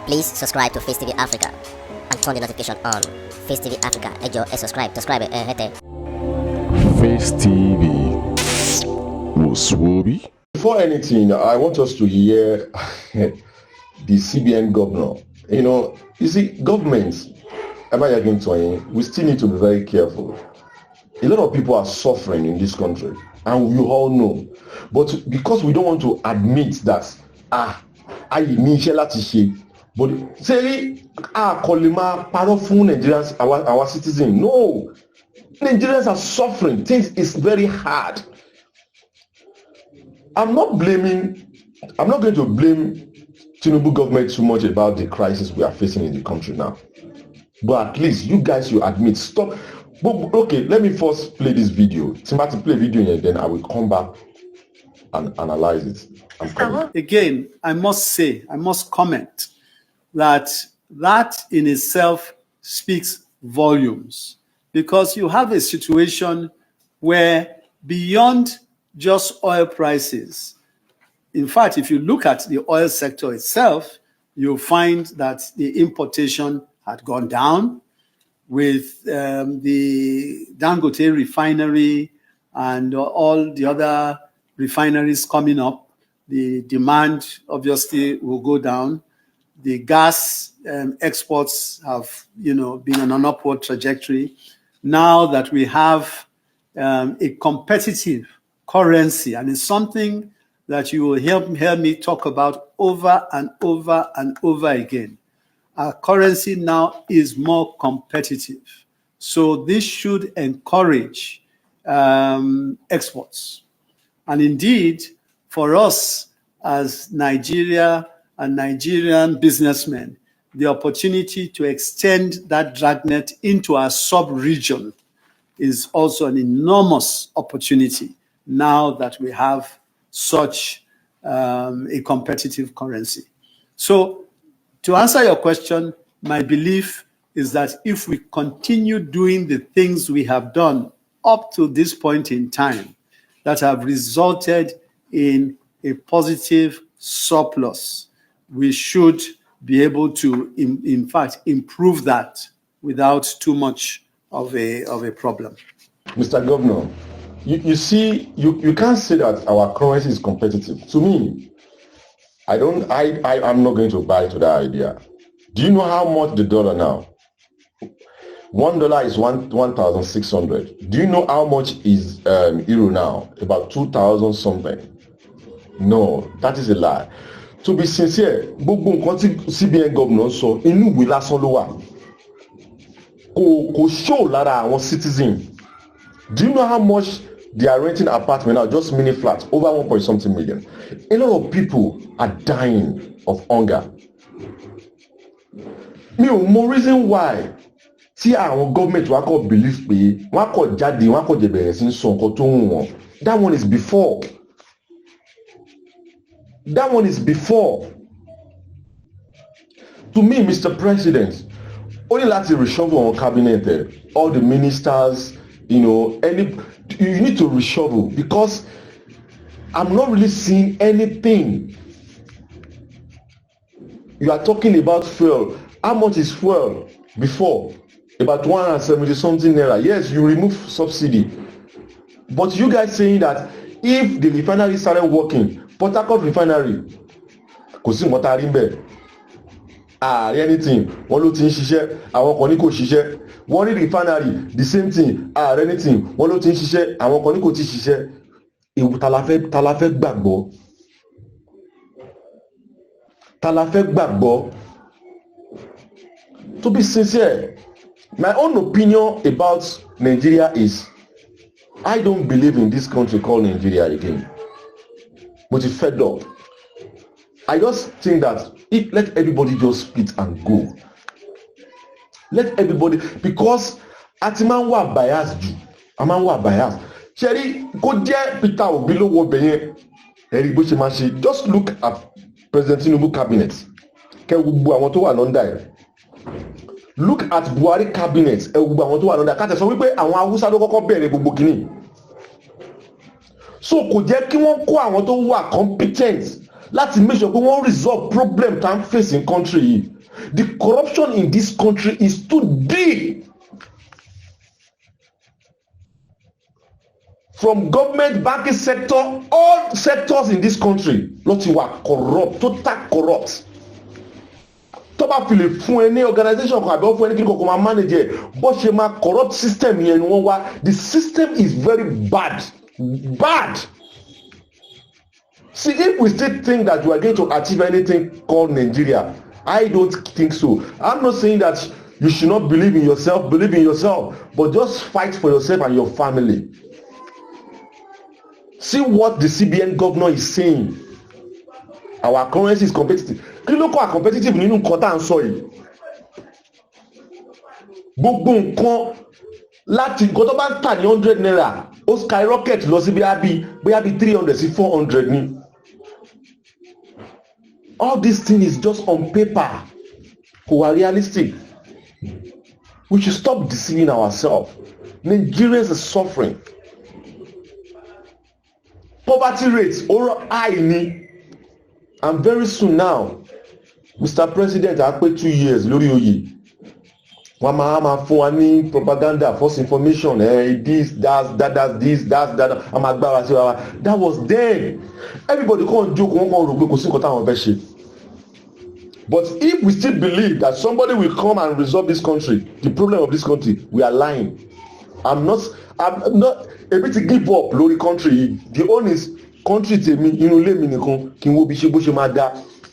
Please subscribe to Face TV Africa and turn the notification on. Face TV Africa, ẹ jọ̀ọ́, subscribe, hete. Face TV was Swoby. Before anything, I want us to hear the CBN governor. You see, governments, we still need to be very careful. A lot of people are suffering in this country, and we all know. But because we don't want to admit that, I need to share. But say, Kolima, powerful Nigerians, our citizens. No, Nigerians are suffering. Things is very hard. I'm not going to blame Tinubu government too much about the crisis we are facing in the country now. But at least you guys, you admit, stop. But, okay, let me first play this video. Somebody play video and then I will come back and analyze it. Again, I must comment that in itself speaks volumes, because you have a situation where beyond just oil prices, in fact, if you look at the oil sector itself, you'll find that the importation had gone down with the Dangote refinery and all the other refineries coming up. The demand obviously will go down. The gas exports have, been on an upward trajectory. Now that we have a competitive currency, and it's something that you will hear me talk about over and over and over again. Our currency now is more competitive. So this should encourage exports. And indeed, for us as Nigeria and Nigerian businessmen, the opportunity to extend that dragnet into our sub-region is also an enormous opportunity now that we have such a competitive currency. So to answer your question, my belief is that if we continue doing the things we have done up to this point in time that have resulted in a positive surplus, we should be able to, in fact, improve that without too much of a problem. Mr. Governor, you see, you can't say that our currency is competitive. To me, I'm not going to buy to that idea. Do you know how much the dollar now? $1 is 1,600. Do you know how much is euro now? About 2,000 something. No, that is a lie. To be sincere, gbogbo nǹkan tí CBN governor sọ inú ìwé lásán ló wà. Kò show lára àwọn citizen. Do you know how much they are renting apartment now, just mini flats, over 1.something million? A lot of people are dying of hunger. Mi ò mọ reason why tí àwọn government wa kò believe pé wọ́n kò jáde, wọ́n kò jẹ bẹ̀rẹ̀ sí sọ nǹkan tó wù wọ́n. That one is before. That one is before. To me, Mr. President, only láti reshuffle on cabinet, all the ministers, you need to reshuffle, because I'm not really seeing anything. You are talking about fuel. How much is fuel before? About 170 something naira. Yes, you remove subsidy. But you guys saying that if the refinery started working, Port Harcourt refinery, kò sí nǹkan tá a rí ńbẹ̀. Anything, wọ́n ló ti ń ṣiṣẹ́, àwọn kan ní kò ṣiṣẹ́. Wọ́n rí refinery, the same thing, anything, wọ́n ló ti ń ṣiṣẹ́, àwọn kan ní kò ti ṣiṣẹ́. Èwo ta la fẹ́ gbàgbọ́? Ta la fẹ́ gbàgbọ́? To be sincere, my own opinion about Nigeria is, I don't believe in this country called Nigeria again. But it's fed up. I just think that let everybody just split and go. Let everybody, because Atimanwa bias ju, Amanwa bias. Sherry, go there, Peter Obilo wo beye, eri bo se ma se. Just look at President Tinubu cabinet. Ke gbogbo àwọn tó wà London. Look at Buhari cabinet, gbogbo àwọn tó wà London. Ká tẹ̀ sọ wípé àwọn Hausa ló kọ́kọ́ bẹ̀rẹ̀ gbogbo kini. So kò jẹ́ kí wọ́n kó àwọn tó wà competent láti make sure pé wọ́n resolve problem tá ń face in country yìí. The corruption in this country is too deep. From government, banking sector, all sectors in this country ló ti wà corrupt, total corrupt. Tó bá fi lè fún ẹ ní organisation kan àbí ó fún ẹ ní kíni kan máa manage ẹ bó ṣe máa corrupt system yẹn ni wọ́n wá. The system is very bad. See, if we still think that we are going to achieve anything called Nigeria, I don't think so. I'm not saying that you should not believe in yourself, but just fight for yourself and your family. See what the CBN governor is saying. Our currency is competitive. Kí ló kọ́ competitive nínú nǹkan tá à ń sọ yìí? Gbogbo nǹkan láti nǹkan tó bá ń tà ní 100 naira ó skyrocket lọ sí bóyá bí 300 sí 400 ni. All this thing is just on paper. Who are realistic? We should stop deceiving ourselves. Nigerians are suffering. Poverty rates are high ni. And very soon now, Mr. President á pé 2 years lórí oyè. Wọ́n máa fún wa ní propaganda, false information, this, that. A máa gbára sí wa. That was then. Everybody kàn joke, wọ́n kàn rò pé kò sí nǹkan táwọn fẹ́ ṣe. But if we still believe that somebody will come and resolve this country, the problem of this country, we are lying. I'm not able to give up lórí country. The only is country tèmi inú ilé mi nìkan kí n wo bí ṣe bó ṣe máa dá.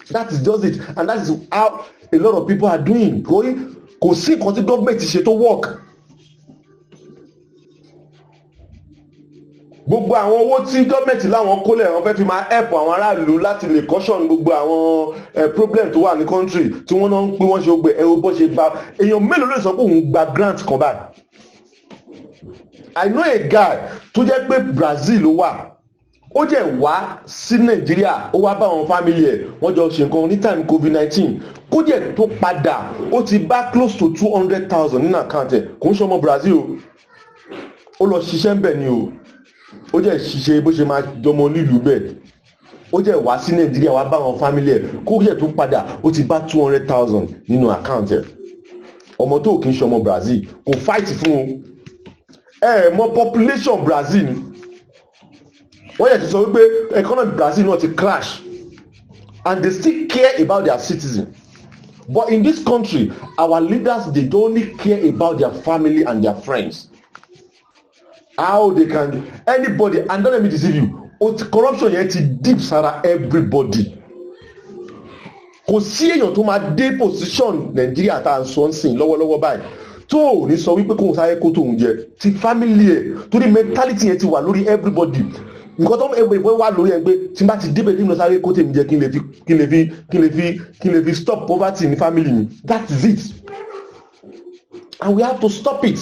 That is just it, and that is how a lot of people are doing. Kò sí nǹkan tí government ṣe tó work. Gbogbo àwọn owó tí gọ́ọ̀mẹ̀ntì láwọn kólẹ̀ wọ́n fẹ́ fi máa help àwọn aráàlú láti lè caution gbogbo àwọn problem tó wà ní country tí wọ́n náà ń pín wọ́n ṣe gbé ẹ̀rọ bó ṣe gba èèyàn mélòó lè sọ pé òun gba grant kan báyìí. I know a guy tó jẹ́ pé Brazil ló wà ó jẹ́ wá sí Nàìjíríà ó wá bá àwọn family ẹ̀ wọ́n jọ ṣe nǹkan ní time COVID-19 kó jẹ́ tó padà ó ti bá close to 200,000 nínú account ẹ̀ kò ń ṣe ọmọ Brazil o ó lọ ṣiṣẹ́ ń bẹ̀ ni o. Ó jẹ́ ṣiṣẹ́ bó ṣe máa jọmọ nílùú bẹ́ẹ̀ ó jẹ́ wá sí Nàìjíríà wá bá àwọn family ẹ̀ kó jẹ́ tó padà ó ti bá 200,000 nínú account ẹ̀. Ọmọ tó kì í ṣe ọmọ Brazil kò fight fún un mọ population Brazil ni wọ́n yẹ ti sọ wípé economy Brazil náà ti crash and they still care about their citizens. But in this country our leaders they don't only care about their family and their friends. How they can anybody, and don't let me deceive you, corruption yẹn ti deep sára everybody. Kò sí èèyàn tó máa dé position Nàìjíríà tá à ń sọ ń sìn lọ́wọ́lọ́wọ́ báyìí tó ò ní sọ wípé kóun sáré kó tóun jẹ ti family ẹ̀ torí mentality yẹn ti wà lórí everybody. Nǹkan tó everybody wà lórí ẹ̀ pé tí n bá ti débẹ̀ tí mo sáré kó tèmi jẹ kí n lè fi stop poverty ní family mi. That is it. And we have to stop it.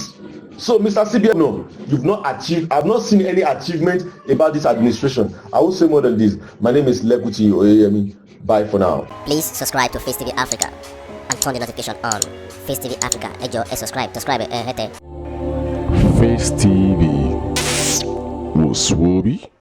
So, Mr. CBN, no, you've not achieved. I've not seen any achievement about this administration. I will say more than this. My name is Lekuti Olayemi. Bye for now. Please subscribe to Face TV Africa and turn the notification on. Face TV Africa, subscribe, Face TV was Swoby.